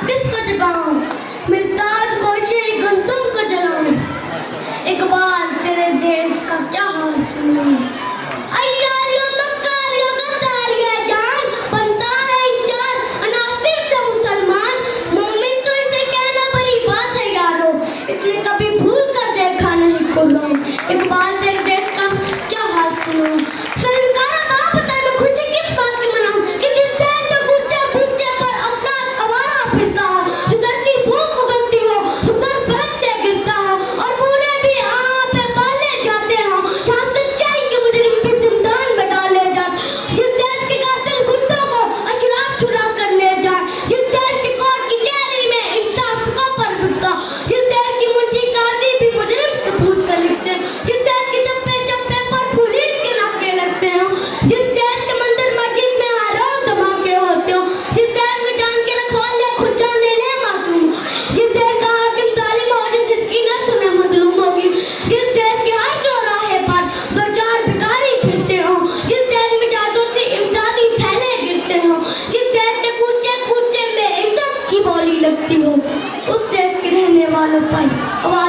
किसको जगाऊं, मिजाज कोशे गंतुम को जलाऊं। इकबाल तेरे देश का क्या हाल सुनाऊं। अय्यारियों मक्कारियों गद्दारियों जान बनता है इंचार अनासिर से मुसलमान। मोमिन तो इसे कहना बड़ी बात है यारो, इसने कभी भूल कर देखा नहीं खुदा। इकबाल तेरे देश का क्या हाल सुनाऊं। सरकारा बाप बता मैं खुशी किस बात की मनाऊं कि जिस देश के कूचे कूचे पर अपना आवारा फिरता हो, जो धरती भूख उगलती हो ऊपर फलकते गिरता हो और पूरे भी आप पे पाले जाते हो जहाँ सच्चाई के मुजरिम भी जिंदान में डाले जाए। जिस देश के कातिल कुत्तों को अशराफ छुड़ा कर ले जाए, जिस देश की कोर्ट की चेहरी में इंसाफ को पर बिकता, जिस देश की मुंशी काजी भी मुजरिम को पूछ कर लिखते, जिस देश के चप्पे चप्पे पर पुलिस के नाके लगते हो, जिस देश के मंदिर मस्जिद में हर रोज धमाके होते हो, जिस देश में जान के रखवाले खुद जाने ले मासूम, जिस देश का हाकिम जालिम हो जिसकी नस्ल में मजलूम होगी, जिस देश के हर चौराहे पर दो चार भिखारी फिरते हो, जिस देश में जासूसी इमदादी थैले गिरते हो, जिस देश के कूचे कूचे में इज्जत की बोली लगती हो, उस देश के रहने वालों पर आवाज